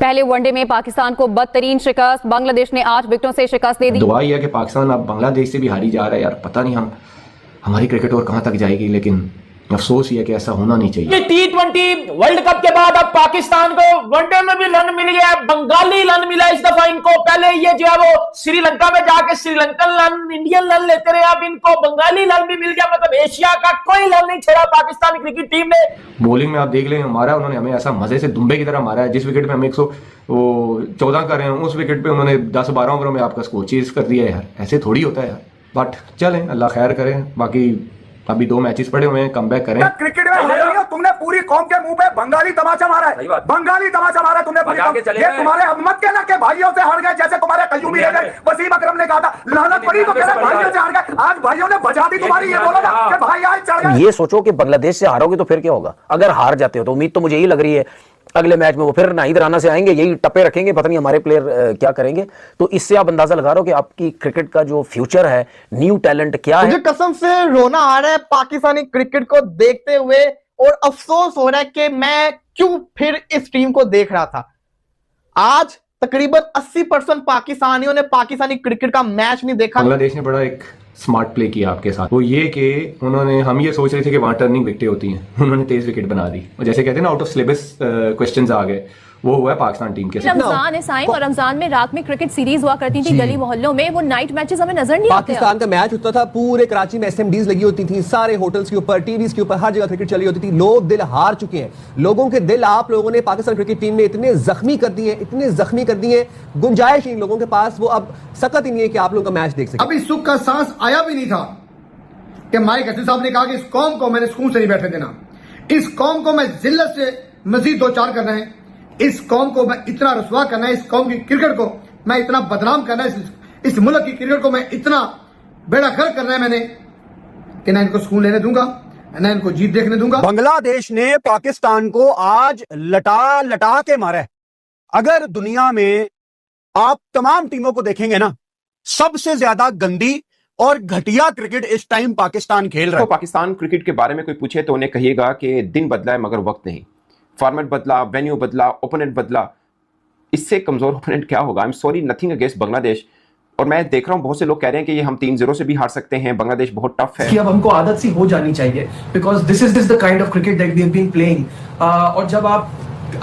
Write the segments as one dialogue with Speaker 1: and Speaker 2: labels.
Speaker 1: पहले वनडे में पाकिस्तान को बदतरीन शिकस्त, बांग्लादेश ने 8 विकेटों से शिकस्त दे दी।
Speaker 2: दुआ यह है कि पाकिस्तान अब बांग्लादेश से भी हारी जा रहा है यार, पता नहीं हमारी क्रिकेट और कहां तक जाएगी, लेकिन अफसोस ये कि ऐसा होना नहीं चाहिए।
Speaker 3: T20 वर्ल्ड कप के बाद अब पाकिस्तान को वनडे में भी रन मिल गया, बंगाली रन मिला इस दफा इनको। पहले ये जो है वो श्रीलंका में जाके श्रीलंकन रन, इंडियन रन लेते रहे, अब इनको बंगाली रन भी मिल गया। मतलब एशिया का कोई रन नहीं छोड़ा पाकिस्तानी क्रिकेट टीम ने।
Speaker 2: बॉलिंग में आप देख लें, मारा उन्होंने हमें ऐसा मजे से दुम्बे की तरह मारा है। जिस विकेट पे हम 114 कर रहे हैं, उस विकेट पे उन्होंने 10-12 ओवरों में आपका स्कोर चेज कर दिया है यार। ऐसे थोड़ी होता है यार, बट चलें, अल्लाह खैर करें। बाकी अभी 2 मैचेस पड़े हुए हैं, कमबैक करें।
Speaker 4: क्रिकेट में तुमने पूरी कौम के मुंह पे बंगाली तमाचा मारा है, बंगाली तमाचा मारा तुमने पूरी कौम। ये तुम्हारे मत कहना के भाइयों से हार गए, जैसे तुम्हारे कयूमी रह गए। वसीम अकरम ने कहा था लानत पड़ी तो कहना भाइयों से हार गए। आज भाइयों ने बचा दी तुम्हारी। ये बोलो ना कि भाई आज चढ़ गए।
Speaker 5: ये सोचो कि बांग्लादेश से हारोगे तो फिर क्या होगा। अगर हार जाते हो तो उम्मीद तो मुझे यही लग रही है अगले मैच में वो फिर नाहिद राना से आएंगे, यही टप्पे रखेंगे, पता नहीं हमारे प्लेयर क्या करेंगे। तो इससे आप अंदाजा लगा रहे हो कि आपकी क्रिकेट का जो फ्यूचर है, न्यू टैलेंट क्या है।
Speaker 6: मुझे कसम से रोना आ रहा है पाकिस्तानी क्रिकेट को देखते हुए, और अफसोस हो रहा है कि मैं क्यों फिर इस टीम को देख रहा था। आज तकरीबन 80% पाकिस्तानियों ने पाकिस्तानी क्रिकेट का मैच नहीं देखा।
Speaker 2: बांग्लादेश ने बड़ा एक स्मार्ट प्ले किया आपके साथ, वो ये कि उन्होंने, हम ये सोच रहे थे कि वहां टर्निंग विकेटें होती हैं, उन्होंने 23 विकेट बना दी। और जैसे कहते हैं ना, आउट ऑफ सिलेबस क्वेश्चंस आ गए, वो हुआ है पाकिस्तान टीम के साथ।
Speaker 1: रमजान है साइम, और रमजान में रात में क्रिकेट सीरीज हुआ करती थी गली मोहल्लों में, वो नाइट मैचेस हमें नजर नहीं आते।
Speaker 7: पाकिस्तान का मैच होता था, पूरे कराची में एसएमडीज लगी होती थी, सारे होटल्स के ऊपर, टीवीज के ऊपर, हर जगह क्रिकेट चली होती थी। लोग दिल हार चुके हैं, लोगों के दिल आप लोगों ने पाकिस्तान क्रिकेट टीम में इतने जख्मी कर दिए, इतने जख्मी कर दिए, गुंजाइश इन लोगों के पास वो अब सकत ही नहीं है कि आप लोगों का मैच देख सके।
Speaker 8: अभी सुख का सांस आया भी नहीं था कि माइक हसन साहब ने कहा कि इस कौम को मैंने सुकून से नहीं बैठे देना, इस कौम को मैं जिल्लत से मजीद 2-4 करना है, इस कौम को मैं इतना रसवा करना है, इस कौम की क्रिकेट को मैं इतना बदनाम करना है, इस मुल्क की क्रिकेट को मैं इतना बेड़ा गर्क करना है मैंने, कि ना इनको सुकून लेने दूंगा, ना इनको जीत देखने दूंगा।
Speaker 4: बांग्लादेश ने पाकिस्तान को आज लटा लटा के मारा है। अगर दुनिया में आप तमाम टीमों को देखेंगे ना, सबसे ज्यादा गंदी और घटिया क्रिकेट इस टाइम पाकिस्तान खेल रहा है।
Speaker 9: तो पाकिस्तान क्रिकेट के बारे में कोई पूछे तो उन्हें कहिएगा कि दिन बदला है मगर वक्त नहीं। फॉर्मेट बदला, वेन्यू बदला, ओपोनेंट बदला, इससे कमजोर ओपोनेंट क्या होगा। I am sorry, nothing against Bangladesh. और मैं देख रहा हूं बहुत से लोग कह रहे हैं कि ये हम 3-0 से भी हार सकते हैं, बांग्लादेश बहुत टफ है।
Speaker 10: कि अब हमको आदत सी हो जानी चाहिए, because this is the kind of cricket that we have been playing. और जब आप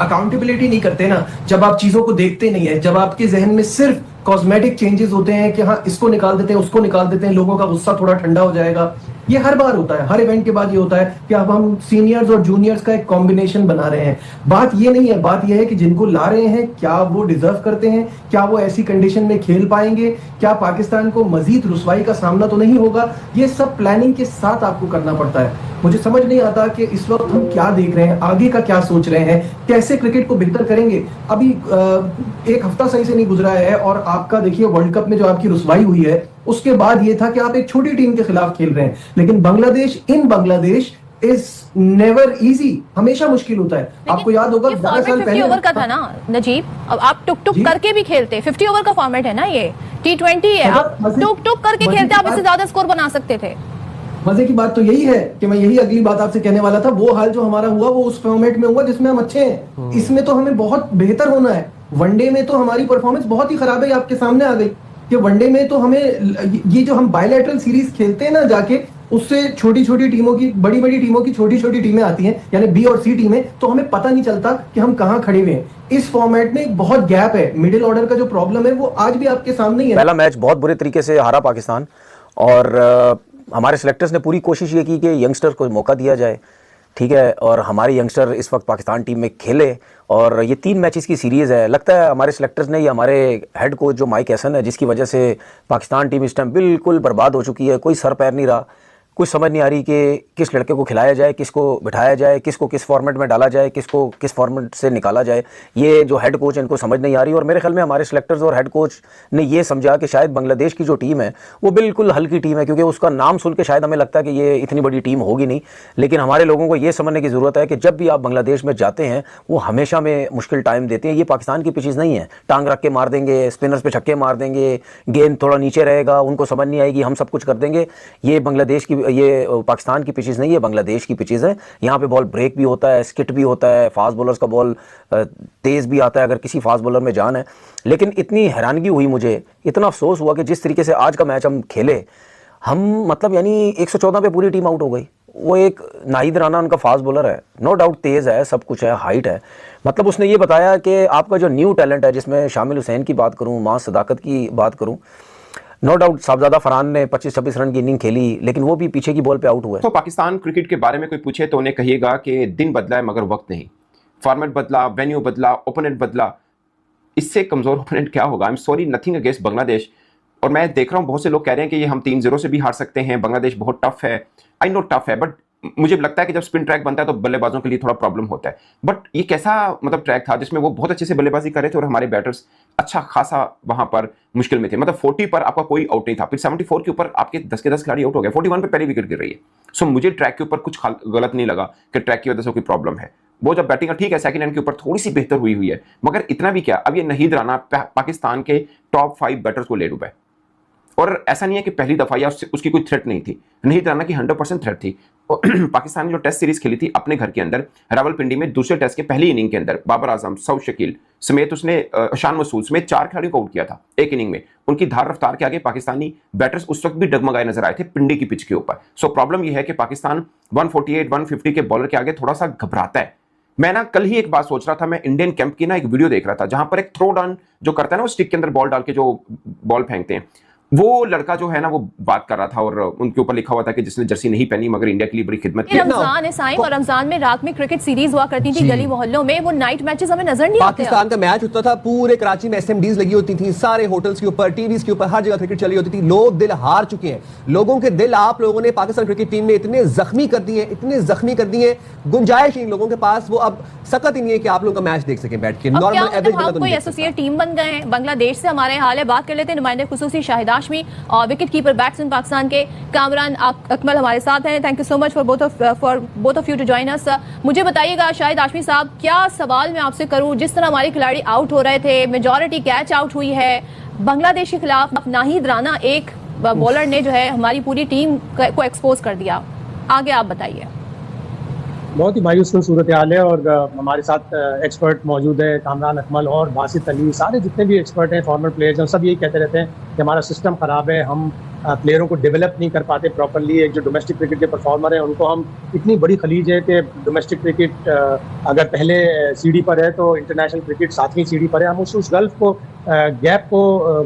Speaker 10: अकाउंटेबिलिटी नहीं करते ना, जब आप चीजों को देखते नहीं है, जब आपके जहन में सिर्फ कॉस्मेटिक चेंजेस होते हैं कि हाँ इसको निकाल देते हैं, उसको निकाल देते हैं, लोगों का गुस्सा थोड़ा ठंडा हो जाएगा। ये हर बार होता है, हर इवेंट के बाद ये होता है कि अब हम सीनियर्स और जूनियर्स का एक कॉम्बिनेशन बना रहे हैं। बात ये नहीं है, बात ये है कि जिनको ला रहे हैं क्या वो डिजर्व करते हैं, क्या वो ऐसी कंडीशन में खेल पाएंगे, क्या पाकिस्तान को मजीद रुसवाई का सामना तो नहीं होगा। ये सब प्लानिंग के साथ आपको करना पड़ता है। मुझे समझ नहीं आता कि इस वक्त हम क्या देख रहे हैं, आगे का क्या सोच रहे हैं, कैसे क्रिकेट को बेहतर करेंगे। अभी एक हफ्ता सही से नहीं गुजरा है, और आपका देखिए वर्ल्ड कप में जो आपकी रुसवाई हुई है, उसके बाद ये था कि आप एक छोटी टीम के खिलाफ खेल रहे हैं। लेकिन बांग्लादेश इन बांग्लादेश इज नेवर इजी, हमेशा मुश्किल होता है। आपको याद होगा 12 साल पहले
Speaker 1: 50 ओवर का था ना नजीब, अब आप टुक टुक करके भी खेलते। 50 ओवर का फॉर्मेट है ना, ये T20 है, आप टुक टुक करके खेलते, आप इससे ज्यादा स्कोर बना सकते थे।
Speaker 10: मजे की बात तो यही है कि मैं यही अगली बात आपसे कहने वाला था, वो हाल जो हमारा हुआ वो उस फॉर्मेट में हुआ जिसमें हम अच्छे हैं। इसमें तो हमें बहुत बेहतर होना है। वनडे में तो हमारी परफॉर्मेंस बहुत ही खराब है, आपके सामने आ गई कि वनडे में तो हमें ये जो हम बायलैटरल सीरीज खेलते हैं ना जाके, उससे छोटी छोटी टीमों की, बड़ी बड़ी टीमों की छोटी छोटी टीमें आती हैं, यानी बी और सी टीमें, तो हमें पता नहीं चलता कि हम कहां खड़े हुए हैं। इस फॉर्मेट में एक बहुत गैप है, मिडिल ऑर्डर का जो प्रॉब्लम है वो आज भी आपके सामने ही है।
Speaker 5: पहला मैच बहुत बुरे तरीके से हारा पाकिस्तान, और हमारे सिलेक्टर्स ने पूरी कोशिश ये की कि यंगस्टर को मौका दिया जाए, ठीक है। और हमारे यंगस्टर इस वक्त पाकिस्तान टीम में खेले, और ये 3 मैचेस की सीरीज़ है। लगता है हमारे सिलेक्टर्स ने, ये हमारे हेड कोच जो माइक हैसन है, जिसकी वजह से पाकिस्तान टीम इस टाइम बिल्कुल बर्बाद हो चुकी है, कोई सर पैर नहीं रहा। कुछ समझ नहीं आ रही कि किस लड़के को खिलाया जाए, किसको बिठाया जाए, किसको किस फॉर्मेट में डाला जाए, किसको किस फॉर्मेट से निकाला जाए। ये जो हेड कोच है इनको समझ नहीं आ रही, और मेरे ख्याल में हमारे सिलेक्टर्स और हेड कोच ने ये समझा कि शायद बांग्लादेश की जो टीम है वो बिल्कुल हल्की टीम है, क्योंकि उसका नाम सुन के शायद हमें लगता है कि ये इतनी बड़ी टीम होगी नहीं। लेकिन हमारे लोगों को ये समझने की ज़रूरत है कि जब भी आप बांग्लादेश में जाते हैं वो हमेशा में मुश्किल टाइम देते हैं। ये पाकिस्तान की पिचेस नहीं है, टांग रख के मार देंगे, स्पिनर्स पे छक्के मार देंगे, गेंद थोड़ा नीचे रहेगा, उनको समझ नहीं आएगी, हम सब कुछ कर देंगे। ये बांग्लादेश की ये पाकिस्तान की पिचेस नहीं है, बांग्लादेश की पिचेस है। यहाँ पे बॉल ब्रेक भी होता है, स्किट भी होता है, फास्ट बॉलर्स का बॉल तेज़ भी आता है अगर किसी फास्ट बॉलर में जान है। लेकिन इतनी हैरानगी हुई मुझे, इतना अफसोस हुआ कि जिस तरीके से आज का मैच हम खेले, हम मतलब यानी 114 पे पूरी टीम आउट हो गई। वो एक नाहिद राना उनका फास्ट बॉलर है, नो डाउट तेज़ है, सब कुछ है, हाइट है, मतलब उसने ये बताया कि आपका जो न्यू टैलेंट है, जिसमें शामिल हुसैन की बात करूँ, मां सदाकत की बात करूँ, नो डाउट साहबजादा फरहान ने 25-26 रन की इनिंग खेली, लेकिन वो भी पीछे की बॉल पे आउट हुआ है।
Speaker 9: तो पाकिस्तान क्रिकेट के बारे में कोई पूछे तो उन्हें कहिएगा कि दिन बदला है मगर वक्त नहीं। फॉर्मेट बदला, वेन्यू बदला, ओपोनेंट बदला, इससे कमजोर ओपोनेंट क्या होगा? I am sorry, nothing against Bangladesh. और मैं देख रहा हूँ बहुत से लोग कह रहे हैं कि ये हम 3-0 से भी हार सकते हैं, बांग्लादेश बहुत टफ है। आई नो टफ है, बट मुझे लगता है कि जब स्पिन ट्रैक बनता है तो बल्लेबाजों के लिए थोड़ा प्रॉब्लम होता है। बट ये कैसा मतलब ट्रैक था जिसमें वो बहुत अच्छे से बल्लेबाजी कर रहे थे और हमारे बैटर्स अच्छा खासा वहां पर मुश्किल में थे। मतलब 40 पर आपका कोई आउट नहीं था, फिर 74 के ऊपर आपके 10 के 10 खिलाड़ी आउट हो गए, 41 पे पहली विकेट गिर रही है। सो मुझे ट्रैक के ऊपर कुछ गलत नहीं लगा कि ट्रैक की वजह से कोई प्रॉब्लम है। वो जब बैटिंग ठीक है, सेकंड एंड के ऊपर थोड़ी सी बेहतर हुई है, मगर इतना भी क्या, अब ये नाहिद राना पाकिस्तान के टॉप 5 बैटर्स को ले डूबा है। और ऐसा नहीं है कि पहली दफा या उसकी कोई थ्रेट नहीं थी, नाहिद राना की 100% थ्रेट थी। पाकिस्तान ने जो टेस्ट सीरीज खेली थी अपने घर के अंदर रावलपिंडी में, दूसरे टेस्ट के पहली इनिंग के अंदर बाबर आजम, सऊद शकील समेत उसने शान मसूद समेत 4 खिलाड़ियों को आउट किया था एक इनिंग में। उनकी धार रफ्तार के आगे पाकिस्तानी बैटर्स उस वक्त भी डगमगाए नजर आए थे पिंडी की पिच के ऊपर। सो प्रॉब्लम यह है कि पाकिस्तान 148-150 के बॉलर के आगे थोड़ा सा घबराता है। मैं ना कल ही एक बात सोच रहा था, मैं इंडियन कैंप की ना एक वीडियो देख रहा था जहां पर एक थ्रो डाउन जो करता है ना, वो स्टिक के अंदर बॉल डाल के जो बॉल फेंकते हैं, वो लड़का जो है ना वो बात कर रहा था और उनके ऊपर लिखा हुआ था कि जिसने जर्सी नहीं पहनी मगर इंडिया के लिए बड़ी खिदमत की।
Speaker 1: रमजान है साईं, और रमजान में रात में क्रिकेट सीरीज हुआ करती थी गली मोहल्लों में, वो नाइट मैचेस हमें नजर नहीं आते।
Speaker 7: पाकिस्तान का मैच होता था, पूरे कराची में एसएमडीज लगी होती थी, सारे होटल्स के ऊपर, टीवीज के ऊपर, हर जगह क्रिकेट चली होती थी। लोग दिल हार चुके हैं, लोगों के दिल आप लोगों ने पाकिस्तान क्रिकेट टीम में इतने जख्मी कर दिए, इतने जख्मी कर दिए, गुंजाइश इन लोगों के पास वो अब सकत ही नहीं है कि आप लोगों का मैच देख सकें बैठ के। नॉर्मल एवरेज
Speaker 1: हम कोई एसोसिएट टीम बन गए हैं। बांग्लादेश से हमारे हाल है, बात कर लेते हैं नुमाइंदे खुसूसी शाहिद हाशमी और विकेट कीपर बैट्समैन पाकिस्तान के कामरान अकमल हमारे साथ हैं। Thank you so much for both of you to join us. मुझे बताइएगा शाहिद हाशमी साहब, क्या सवाल मैं आपसे करूं, जिस तरह हमारे खिलाड़ी आउट हो रहे थे, मेजॉरिटी कैच आउट हुई है बांग्लादेश के खिलाफ, नाहिद राना एक बॉलर ने जो है हमारी पूरी टीम को एक्सपोज कर दिया, आगे आप बताइए।
Speaker 11: बहुत ही मायूस सूरत हाल है और हमारे साथ एक्सपर्ट मौजूद है, कामरान अकमल और बासित अली, सारे जितने भी एक्सपर्ट हैं, फॉर्मर प्लेयर्स हैं, सब यही कहते रहते हैं कि हमारा सिस्टम ख़राब है, हम प्लेयरों को डेवलप नहीं कर पाते प्रॉपरली। एक जो डोमेस्टिक क्रिकेट के परफॉर्मर हैं उनको हम, इतनी बड़ी खलीज है कि डोमेस्टिक क्रिकेट अगर पहले सीढ़ी पर है तो इंटरनेशनल क्रिकेट 7वीं सीढ़ी पर है। हम उस गल्फ को, गैप को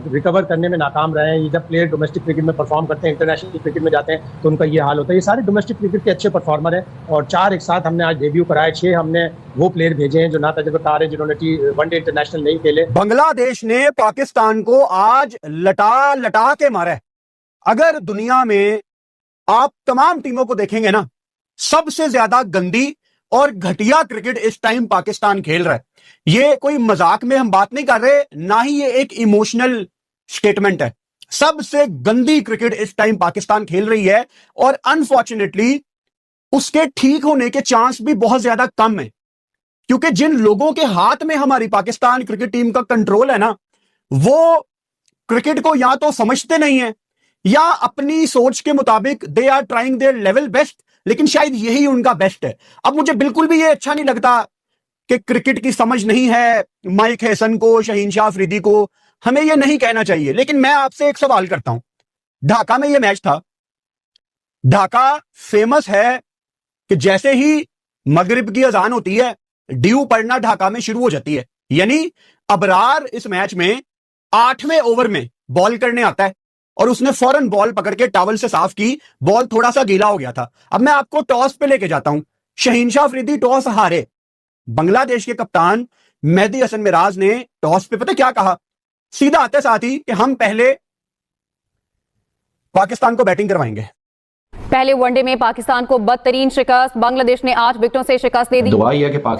Speaker 11: रिकवर करने में नाकाम रहे हैं। ये जब प्लेयर डोमेस्टिक क्रिकेट में परफॉर्म करते हैं, इंटरनेशनल क्रिकेट में जाते हैं तो उनका ये हाल होता है। ये सारे डोमेस्टिक क्रिकेट के अच्छे परफॉर्मर हैं और 4 एक साथ हमने आज डेब्यू कराए, 6 हमने वो प्लेयर भेजे हैं जो ना तजुर्बेकार हैं, जिन्होंने वनडे इंटरनेशनल नहीं खेले।
Speaker 12: बांग्लादेश ने पाकिस्तान को आज लटा लटा के मारा है। अगर दुनिया में आप तमाम टीमों को देखेंगे ना, सबसे ज्यादा गंदी और घटिया क्रिकेट इस टाइम पाकिस्तान खेल रहा है। ये कोई मजाक में हम बात नहीं कर रहे, ना ही ये एक इमोशनल स्टेटमेंट है। सबसे गंदी क्रिकेट इस टाइम पाकिस्तान खेल रही है और अनफॉर्चुनेटली उसके ठीक होने के चांस भी बहुत ज्यादा कम है, क्योंकि जिन लोगों के हाथ में हमारी पाकिस्तान क्रिकेट टीम का कंट्रोल है ना, वो क्रिकेट को या तो समझते नहीं है या अपनी सोच के मुताबिक they are trying their level best, लेकिन शायद यही उनका बेस्ट है। अब मुझे बिल्कुल भी ये अच्छा नहीं लगता कि क्रिकेट की समझ नहीं है माइक हैसन को, शहीन शाह अफरीदी को, हमें ये नहीं कहना चाहिए। लेकिन मैं आपसे एक सवाल करता हूं, ढाका में ये मैच था, ढाका फेमस है कि जैसे ही मगरिब की अजान होती है ड्यू पड़ना ढाका में शुरू हो जाती है। यानी अबरार इस मैच में 8वें ओवर में बॉल करने आता है और उसने फौरन बॉल पकड़ के टॉवल से साफ की, बॉल थोड़ा सा गीला हो गया था। अब मैं आपको टॉस पे लेके जाता हूं, शहीन शाह अफरीदी टॉस हारे, बांग्लादेश के कप्तान मेहदी हसन मिराज ने टॉस पे पता क्या कहा, सीधा आते साथ ही कि हम पहले पाकिस्तान को बैटिंग करवाएंगे।
Speaker 13: पहले वनडे में पाकिस्तान को बदतरीन शिकस्त, बांग्लादेश ने 8 विकेटों से शिकस्त दे दी।
Speaker 2: दुआ यह है कि